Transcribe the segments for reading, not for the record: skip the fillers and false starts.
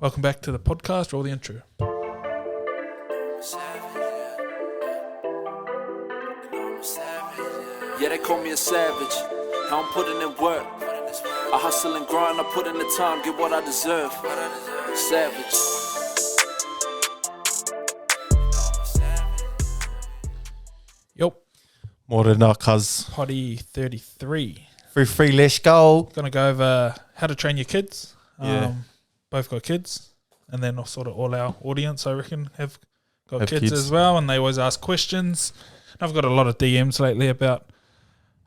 Welcome back to the podcast. Roll the intro. Yeah, they call me a savage. How I'm putting in work. I hustle and grind, I put in the time, get what I deserve. Savage. Yup. Morena, cuz. Potty 33. Free, let's go. Gonna go over how to train your kids. Yeah. Both got kids. And then sort of all our audience, I reckon, have got Have kids kids. as well. And they always ask questions. And I've got a lot of DMs lately about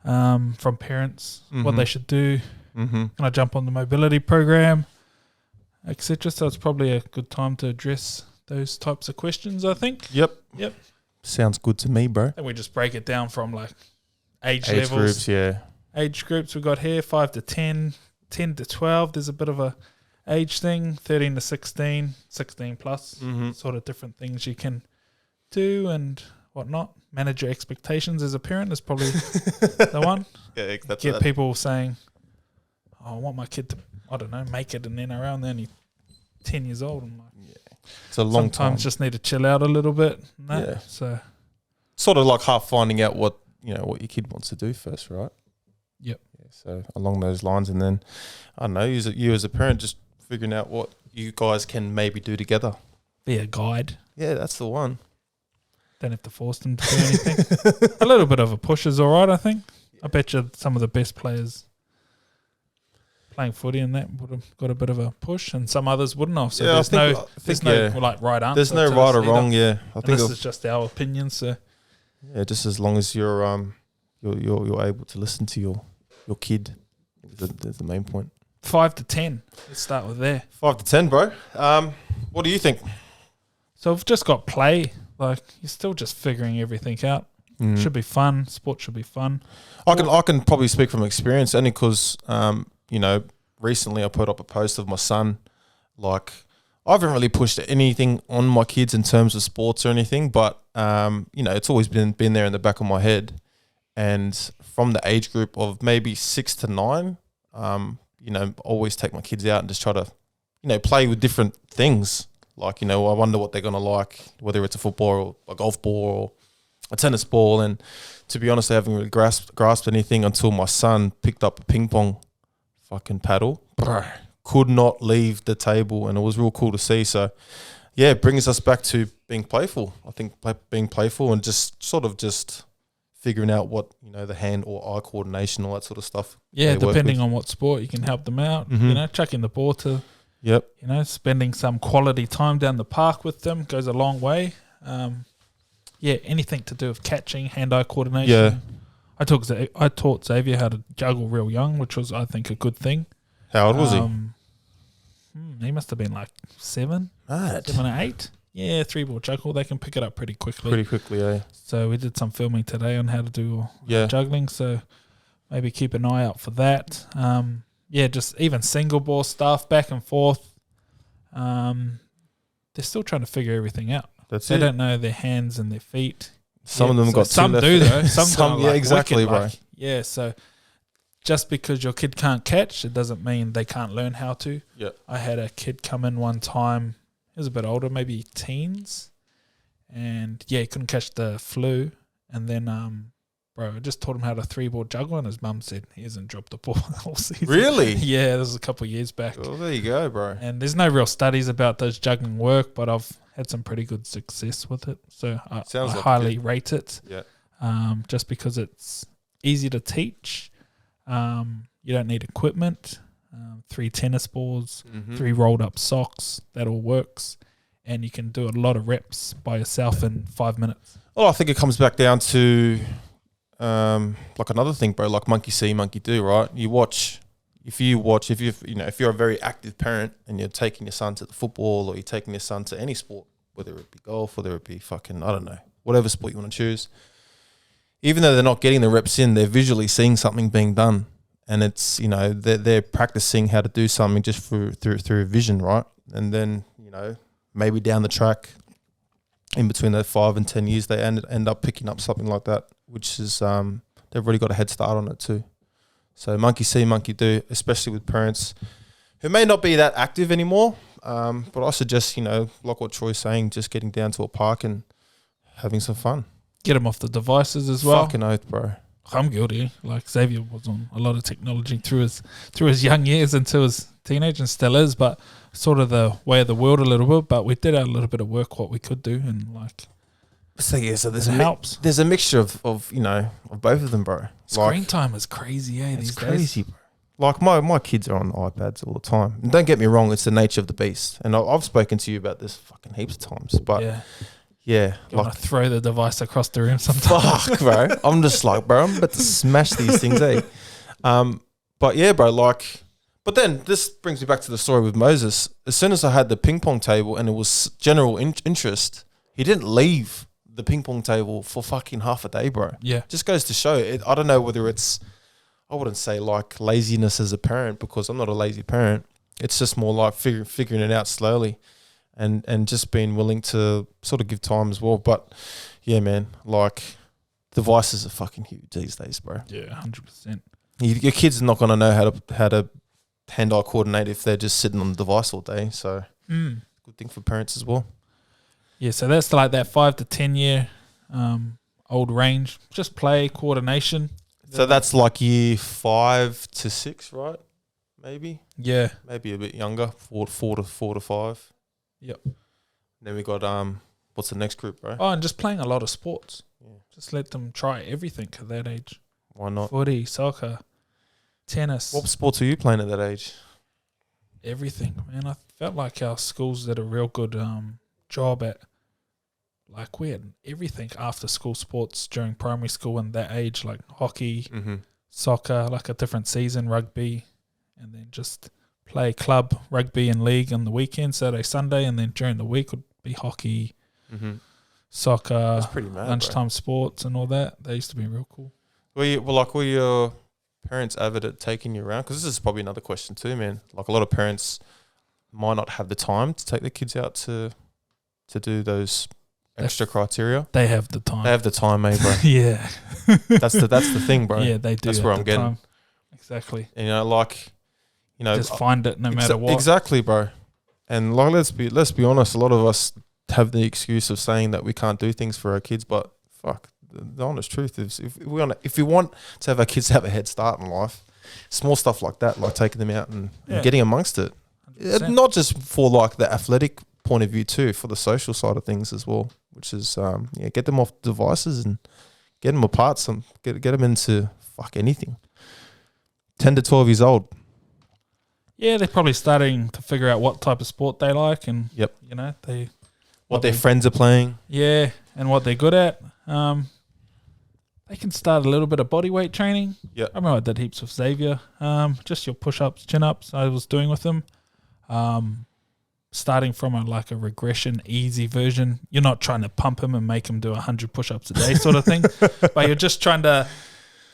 from parents, what they should do. Mm-hmm. Can I jump on the mobility program, etc. So it's probably a good time to address those types of questions, I think. Yep. Sounds good to me, bro. And we just break it down from like age Age levels. groups, yeah. Age groups we got here, 5 to 10, 10 to 12. There's a bit of a age thing, 13 to 16, 16 plus. Mm-hmm. Sort of different things you can do and whatnot. Manage your expectations as a parent is probably the one. Yeah, that's Get people saying, oh, I want my kid to, I don't know, make it in NRL and they're only 10 years old. I'm like, It's a long sometimes time. just need to chill out a little bit. And that. Yeah. So, Sort of like half finding out what your kid wants to do first, right? Yep. Yeah, so along those lines, and then I don't know, you as a parent, just figuring out what you guys can maybe do together. be a guide. Yeah, that's the one. Don't have to force them to do anything. A little bit of a push is all right, I think. I bet you some of the best players playing footy and that would have got a bit of a push, and some others wouldn't have. So Yeah, there's no like right answer. There's no to right this or either. wrong. Yeah, I And think this is just our opinion. So just as long as you're able to listen to your kid, that's the main point. 5 to 10. Let's start with there. 5 to 10, bro. What do you think? So we've just got play. Like you're still just figuring everything out. Should be fun. Sport should be fun. I can probably speak from experience, only because recently I put up a post of my son. Like, I haven't really pushed anything on my kids in terms of sports or anything, but it's always been there in the back of my head. And from the age group of maybe 6 to 9, always take my kids out and just try to play with different things. Like, I wonder what they're gonna like, whether it's a football or a golf ball or a tennis ball. And to be honest, I haven't really grasped anything until my son picked up a ping pong fucking paddle. Bruh, could not leave the table, and it was real cool to see. So, yeah, it brings us back to being playful. I think being playful and just figuring out what, the hand or eye coordination, all that sort of stuff. Yeah, they work depending with. on what sport, you can help them out. Mhm. Chucking the ball to, Yep. spending some quality time down the park with them goes a long way. Anything to do with catching, hand-eye coordination. Yeah. I taught Xavier how to juggle real young, which was, I think, a good thing. How old was he? He must have been like 7 Mad. or 8. Yeah, 3-ball juggle. They can pick it up pretty quickly. Pretty quickly, yeah. So we did some filming today on how to do Yeah. juggling. So maybe keep an eye out for that. Just even single ball stuff, back and forth. They're still trying to figure everything out. That's They it. don't know their hands and their feet. Some of them got some two do left. though. Some yeah, exactly, wicked, bro. Yeah, so just because your kid can't catch, it doesn't mean they can't learn how to. Yeah. I had a kid come in one time. He was a bit older, maybe teens, and he couldn't catch the flu. And then, I just taught him how to 3-ball juggle, and his mum said he hasn't dropped the ball the whole season. Really? Yeah, this was a couple of years back. Oh, there you go, bro. And there's no real studies about those juggling work, but I've had some pretty good success with it. So I Sounds like highly rate it. Yeah. Just because it's easy to teach. You don't need equipment. 3 tennis balls, Mm-hmm. 3 rolled up socks. That all works. And you can do a lot of reps by yourself in 5 minutes. Well, I think it comes back down to like another thing, bro. Like monkey see, monkey do, right? If you're a very active parent and you're taking your son to the football, or you're taking your son to any sport, whether it be golf, whether it be fucking, I don't know, whatever sport you want to choose. Even though they're not getting the reps in, they're visually seeing something being done, and it's they're practicing how to do something just through vision, right? And then maybe down the track, in between those 5 and 10 years, they end up picking up something like that, which is they've already got a head start on it too. So monkey see, monkey do, especially with parents who may not be that active anymore. But I suggest, like what Troy's saying, just getting down to a park and having some fun. Get him off the devices as well. Fucking oath, bro. I'm guilty. Like Xavier was on a lot of technology through his young years into his teenage and still is, but sort of the way of the world a little bit. But we did a little bit of work what we could do, and like. So there's helps. There's a mixture of both of them, bro. Screen time is crazy, these days. Crazy, bro. Like my kids are on iPads all the time. And don't get me wrong, it's the nature of the beast. And I've spoken to you about this fucking heaps of times. But yeah, you want to throw the device across the room sometimes. Fuck, bro. I'm just like, bro, I'm about to smash these things, eh? But yeah, bro, like, but then this brings me back to the story with Moses. As soon as I had the ping pong table and it was general interest, he didn't leave the ping pong table for fucking half a day, bro. Yeah. Just goes to show it. I don't know whether it's, I wouldn't say like laziness as a parent, because I'm not a lazy parent. It's just more like figuring it out slowly and just being willing to sort of give time as well. But yeah, man, like devices are fucking huge these days, bro. Yeah, 100%. Your kids are not going to know how to hand-eye coordinate if they're just sitting on the device all day. So good thing for parents as well. Yeah, so that's like that 5 to 10 year old range. Just play, coordination. So that's like year 5 to 6, right? Maybe. Yeah. Maybe a bit younger, four to 5. Yep. Then we got what's the next group, bro? Oh, and just playing a lot of sports. Yeah. Just let them try everything at that age. Why not? Footy, soccer, tennis. What sports are you playing at that age? Everything, man. I felt like our schools did a real good job at, like, we had everything after school sports during primary school and that age, like hockey, soccer, like a different season, rugby, and then just play club rugby and league on the weekend, Saturday, Sunday, and then during the week would be hockey, soccer, that's pretty mad, lunchtime sports and all that. They used to be real cool. Were your parents avid at taking you around? Because this is probably another question too, man. Like a lot of parents might not have the time to take their kids out to do those extra criteria. They have the time. They have the time, mate, bro. Yeah. That's the thing, bro. Yeah, they do. That's where I'm getting. Time. Exactly. And, just find it no matter what. Exactly, bro. And like, let's be honest. A lot of us have the excuse of saying that we can't do things for our kids, but fuck, the honest truth is, if we want to have our kids have a head start in life, small stuff like that, like taking them out and getting amongst it, not just for like the athletic point of view too, for the social side of things as well, which is get them off devices and get them apart. Get them into fuck anything. 10 to 12 years old. Yeah, they're probably starting to figure out what type of sport they like, and what their friends are playing. Yeah, and what they're good at. They can start a little bit of body weight training. Yeah, I remember I did heaps with Xavier. Just your push-ups, chin-ups. I was doing with them. Starting from a regression, easy version. You're not trying to pump him and make him do 100 push-ups a day, sort of thing. But you're just trying to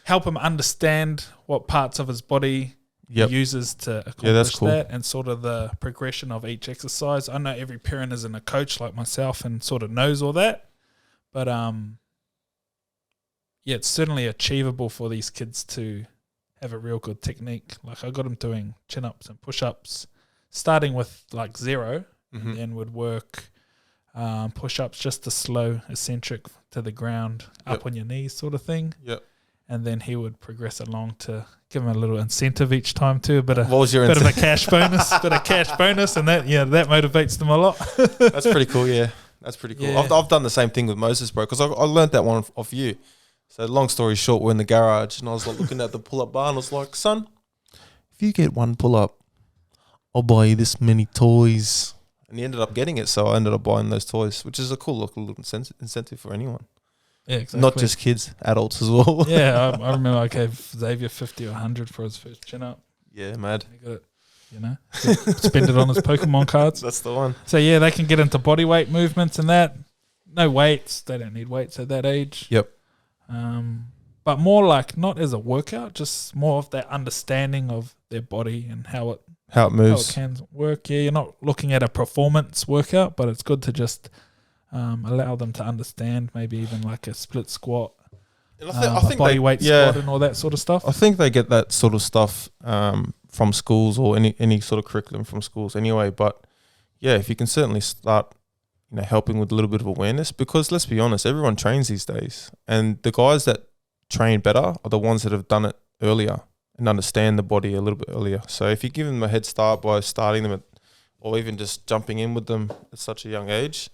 help him understand what parts of his body he uses to accomplish that, and sort of the progression of each exercise. I know every parent isn't a coach like myself and sort of knows all that, but it's certainly achievable for these kids to have a real good technique. Like I got them doing chin-ups and push-ups, starting with like 0, and then would work push-ups, just the slow eccentric to the ground, up on your knees sort of thing. Yep. And then he would progress along to give him a little incentive each time too, what was your bit of a cash bonus, and that that motivates them a lot. That's pretty cool. Yeah, that's pretty cool. Yeah. I've done the same thing with Moses, bro, because I learned that one off you. So long story short, we're in the garage and I was like looking at the pull-up bar and I was like, son, if you get one pull-up, I'll buy you this many toys. And he ended up getting it, so I ended up buying those toys, which is a cool little incentive for anyone. Yeah, exactly. Not just kids, adults as well. Yeah, I remember I gave Xavier 50 or 100 for his first chin-up. Yeah, mad. He got it, spend it on his Pokemon cards. That's the one. So yeah, they can get into body weight movements and that. No weights. They don't need weights at that age. Yep. But more like not as a workout, just more of that understanding of their body and how it moves. How it can work. Yeah, you're not looking at a performance workout, but it's good to just allow them to understand maybe even like a split squat, and I think body weight squat and all that sort of stuff. I think they get that sort of stuff from schools or any sort of curriculum from schools anyway. But yeah, if you can certainly start, helping with a little bit of awareness, because let's be honest, everyone trains these days, and the guys that train better are the ones that have done it earlier and understand the body a little bit earlier. So if you give them a head start by starting them or even just jumping in with them at such a young age,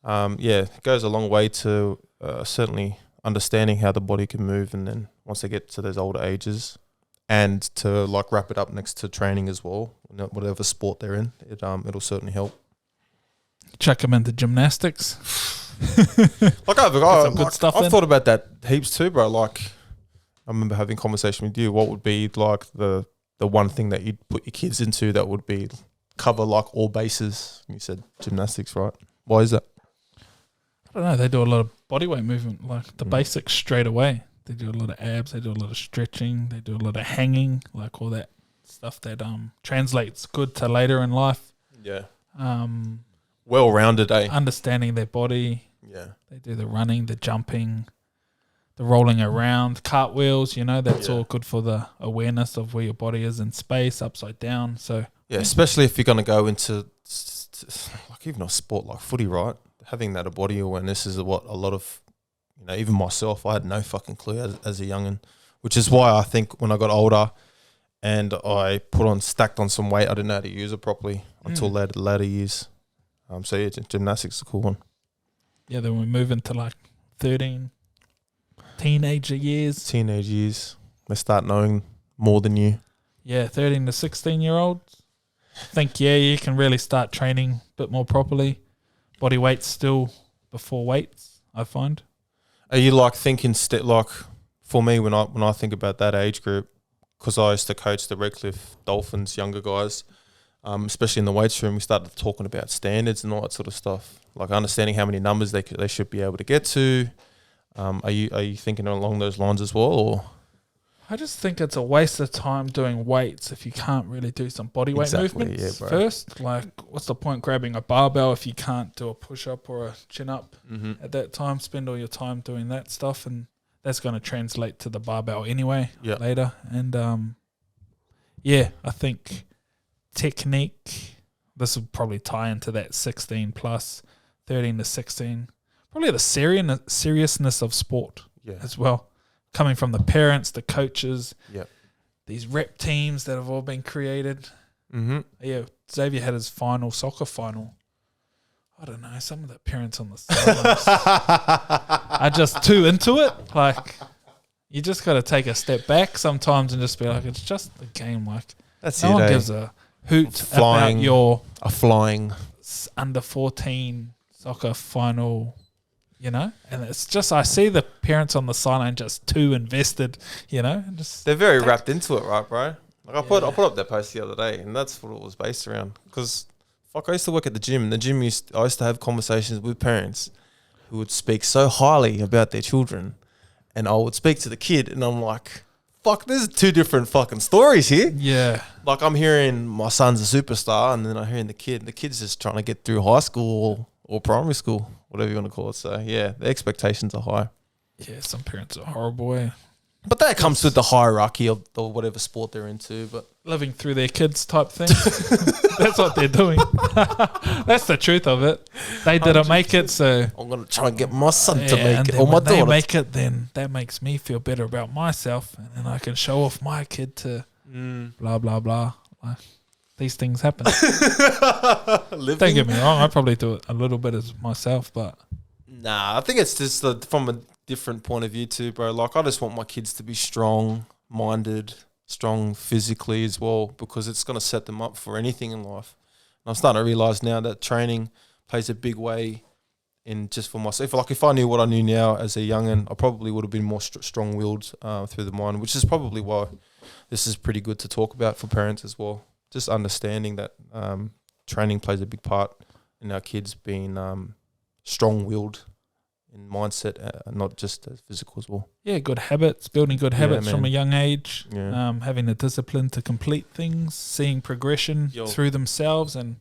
it goes a long way to certainly understanding how the body can move, and then once they get to those older ages, and to wrap it up next to training as well, whatever sport they're in, it'll certainly help. Chuck them into gymnastics. I've in. thought about that heaps too, bro. I remember having a conversation with you. What would be the one thing that you'd put your kids into that would be cover all bases? You said gymnastics, right? Why is that? I don't know. They do a lot of bodyweight movement, the basics straight away. They do a lot of abs. They do a lot of stretching. They do a lot of hanging, all that stuff that translates good to later in life. Yeah. Well-rounded, understanding their body. Yeah. They do the running, the jumping, the rolling around, cartwheels, that's all good for the awareness of where your body is in space, upside down. So yeah, especially if you're going to go into even a sport like footy, right? Having that body awareness is what a lot of, even myself, I had no fucking clue as a youngin', which is why I think when I got older and I stacked on some weight, I didn't know how to use it properly until later years. So yeah, gymnastics is a cool one. Yeah, then we move into 13 teenage years. They start knowing more than you. Yeah, 13 to 16-year-olds. I think, you can really start training a bit more properly. Body weight's still before weights, I find. Are you thinking for me when I think about that age group, because I used to coach the Redcliffe Dolphins younger guys, especially in the weights room, we started talking about standards and all that sort of stuff, understanding how many numbers they should be able to get to. Are you thinking along those lines as well, or? I just think it's a waste of time doing weights if you can't really do some body weight movements first. What's the point grabbing a barbell if you can't do a push-up or a chin-up at that time? Spend all your time doing that stuff, and that's going to translate to the barbell anyway later. And, I think technique, this will probably tie into that 16 plus, 13 to 16. Probably the seriousness of sport as well. Coming from the parents, the coaches, these rep teams that have all been created. Mm-hmm. Yeah, Xavier had his soccer final. I don't know, some of the parents on the sidelines are just too into it. You just got to take a step back sometimes and just be it's just a game. That's no one gives a hoot about your flying under 14 soccer final. And it's just, I see the parents on the sideline just too invested, and just they're very wrapped into it, right, bro? I put up that post the other day, and that's what it was based around. Because, I used to work at the gym, and I used to have conversations with parents who would speak so highly about their children, and I would speak to the kid, and I'm like, there's two different fucking stories here. Yeah. I'm hearing my son's a superstar, and then I'm hearing the kid's just trying to get through high school or primary school, whatever you want to call it. So, yeah, the expectations are high. Yeah, some parents are horrible. But that comes with the hierarchy of whatever sport they're into. But living through their kids type thing. That's what they're doing. That's the truth of it. They didn't make it, so I'm going to try and get my son to make it. Or my daughter. When they make it, then that makes me feel better about myself. And then I can show off my kid to blah, blah, blah. These things happen. Don't get me wrong, I probably do it a little bit as myself, but nah, I think it's just from a different point of view too, bro. I just want my kids to be strong-minded, strong physically as well, because it's going to set them up for anything in life. And I'm starting to realise now that training plays a big way in just for myself. If I knew what I knew now as a youngin', I probably would have been more strong-willed through the mind, which is probably why this is pretty good to talk about for parents as well. Just understanding that training plays a big part in our kids being strong-willed in mindset, not just physical as well. Yeah, good habits, building good habits from a young age, Yeah. Having the discipline to complete things, seeing progression through themselves, and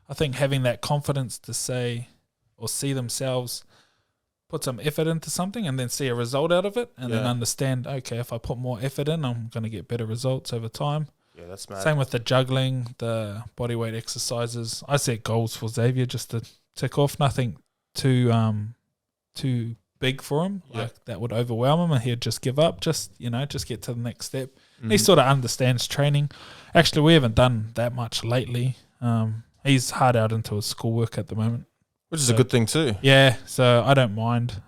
I think having that confidence to say or see themselves put some effort into something and then see a result out of it, and then understand, okay, if I put more effort in, I'm going to get better results over time. Yeah, that's mad. Same with the juggling, the bodyweight exercises. I set goals for Xavier just to tick off. Nothing too big for him. Yeah. Like that would overwhelm him and he'd just give up. Just get to the next step. Mhm. He sort of understands training. Actually, we haven't done that much lately. He's hard out into his schoolwork at the moment. Which is a good thing too. Yeah, so I don't mind.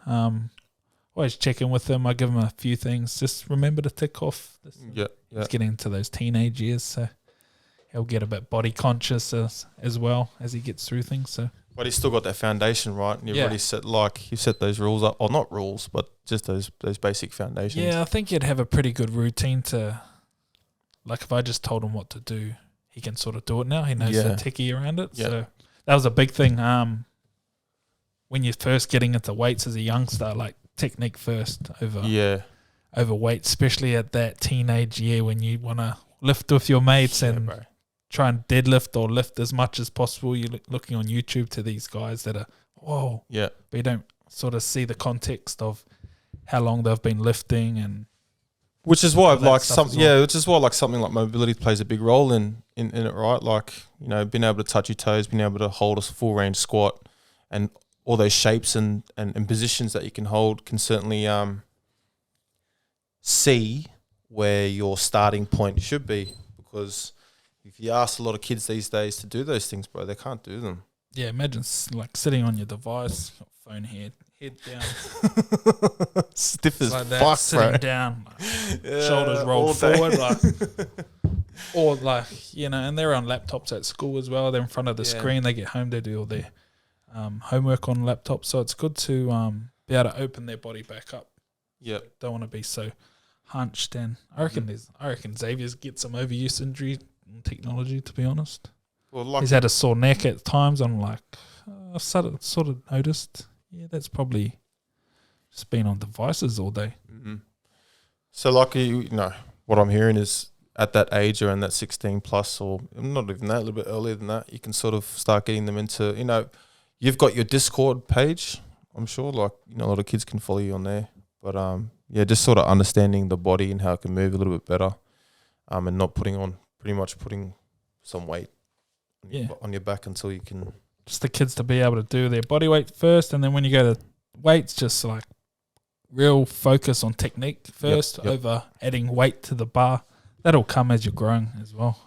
Always check in with him. I give him a few things. Just remember to tick off. Yeah. He's getting into those teenage years, so he'll get a bit body conscious as well as he gets through things. So, but he's still got that foundation, right? And you've Yeah. already set you set those rules up, or not rules, but just those basic foundations. yeah, I think you'd have a pretty good routine to, like, if I just told him what to do, he can sort of do it now. He knows the Yeah. techie around it. Yeah. So that was a big thing. When you're first getting into weights as a youngster, like technique first over weight, especially at that teenage year when you want to lift with your mates and bro. try and deadlift or lift as much as possible. You're looking on YouTube to these guys that are, whoa, Yeah. but you don't sort of see the context of how long they've been lifting and Which is why all that like stuff as well. which is why like something like mobility plays a big role in it, right? Like, you know, being able to touch your toes, being able to hold a full range squat, and all those shapes and positions that you can hold can certainly see where your starting point should be. Because if you ask a lot of kids these days to do those things, bro, they can't do them. yeah, imagine like sitting on your device, phone head down, Stiff as like that, fuck, sitting bro. down, Yeah, shoulders all rolled day. forward, like, or like, you know, and they're on laptops at school as well. They're in front of the Yeah. screen. They get home, they do all their homework on laptops. So it's good to be able to open their body back up. Yep. Don't want to be so hunched. And I reckon Xavier's get some overuse injury in technology. To be honest, Well, like he's had a sore neck at times. I'm like, I've sort of noticed. Yeah, that's probably just been on devices all day. Mm-hmm. So, like, you know, what I'm hearing is at that age, around that 16 plus, or not even that, a little bit earlier than that, you can sort of start getting them into, you know, you've got your Discord page, I'm sure, like, you know, a lot of kids can follow you on there. But, yeah, just sort of understanding the body and how it can move a little bit better, and not putting some weight on your back until you can. Just the kids to be able to do their body weight first, and then when you go to weights, just like real focus on technique first over adding weight to the bar. That'll come as you're growing as well.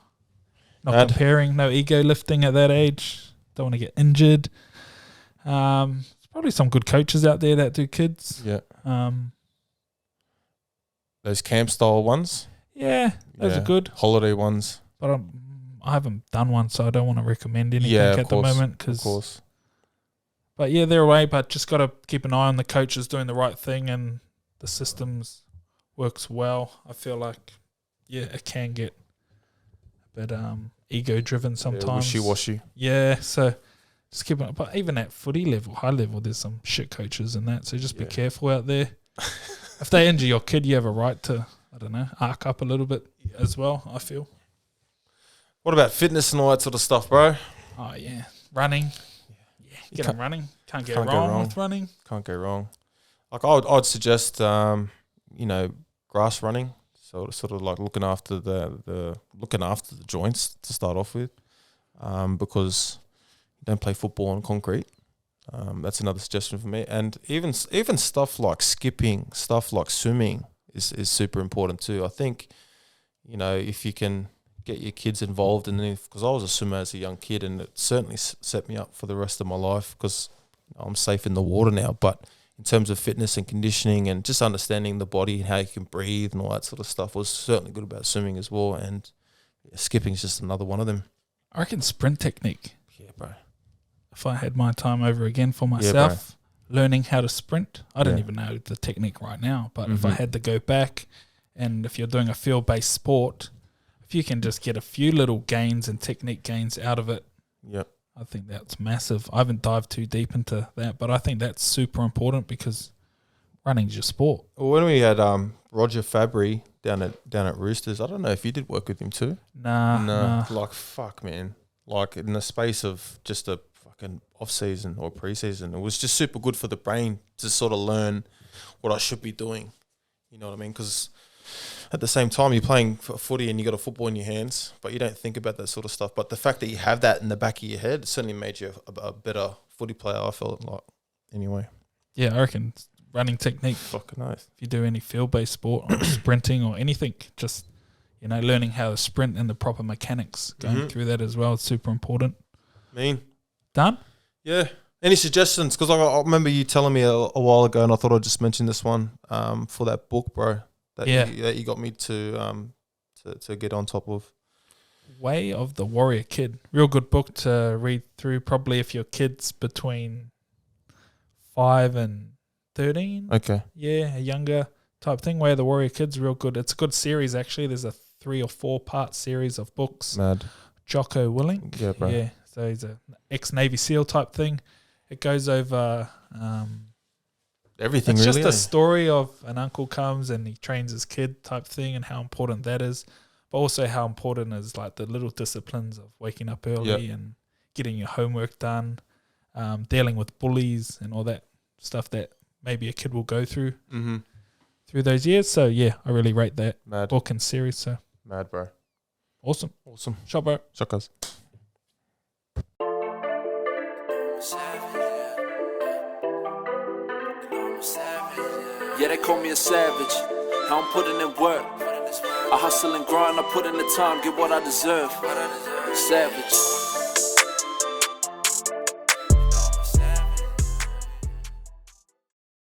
Not comparing, no ego lifting at that age. Don't want to get injured. There's probably some good coaches out there that do kids. Yeah. Those camp style ones. Yeah, those are good. Holiday ones. But I haven't done one, so I don't want to recommend anything at the moment. Of course. But yeah, they're away, but just got to keep an eye on the coaches doing the right thing and the systems works well. I feel like, yeah, it can get a bit ego-driven sometimes. Yeah, wishy-washy. Yeah, so just keep it. But even at footy level, high level, there's some shit coaches and that, so just be careful out there. If they injure your kid, you have a right to, I don't know, arc up a little bit as well, I feel. What about fitness and all that sort of stuff, bro? Oh, yeah. Running. Yeah, get them running. Can't go wrong with running. Can't go wrong. Like, I'd suggest, you know, grass running. So sort of like looking after the joints to start off with, because you don't play football on concrete. That's another suggestion for me. And even stuff like skipping, stuff like swimming is super important too. I think, you know, if you can get your kids involved in it, because I was a swimmer as a young kid, and it certainly set me up for the rest of my life because I'm safe in the water now. But in terms of fitness and conditioning and just understanding the body and how you can breathe and all that sort of stuff was certainly good about swimming as well. And skipping is just another one of them. I reckon sprint technique. Yeah, bro. If I had my time over again for myself, learning how to sprint, I don't even know the technique right now, but if I had to go back, and if you're doing a field-based sport, if you can just get a few little gains and technique gains out of it, I think that's massive. I haven't dived too deep into that, but I think that's super important because running's your sport. Well, when we had Roger Fabry down at Roosters, I don't know if you did work with him too. Nah. Like, fuck, man. Like, in the space of just a fucking off-season or pre-season, it was just super good for the brain to sort of learn what I should be doing. You know what I mean? Because at the same time, you're playing footy and you got a football in your hands, but you don't think about that sort of stuff. But the fact that you have that in the back of your head, it certainly made you a better footy player, I felt like, anyway. Yeah, I reckon running technique. Fucking nice. If you do any field-based sport, or sprinting or anything, just, learning how to sprint and the proper mechanics, going through that as well, it's super important. Done? Yeah. Any suggestions? Because I remember you telling me a while ago, and I thought I'd just mention this one for that book, bro. That you got me to get on top of. Way of the Warrior Kid. Real good book to read through, probably if your kid's between 5 and 13. Okay. Yeah, a younger type thing. Way of the Warrior Kid's real good. It's a good series, actually. There's a 3 or 4 part series of books. Mad. Jocko Willink. Yeah, bro. Yeah, so he's an ex-Navy SEAL type thing. It goes over... everything, it's really. It's just a story of an uncle comes and he trains his kid type thing and how important that is. But also how important is like the little disciplines of waking up early and getting your homework done, dealing with bullies and all that stuff that maybe a kid will go through through those years. So, yeah, I really rate that book and series. So Mad, bro. Awesome. Shot, bro. Shot, guys. Yeah, they call me a savage. How I'm putting in work. I hustle and grind, I put in the time, get what I deserve. Savage.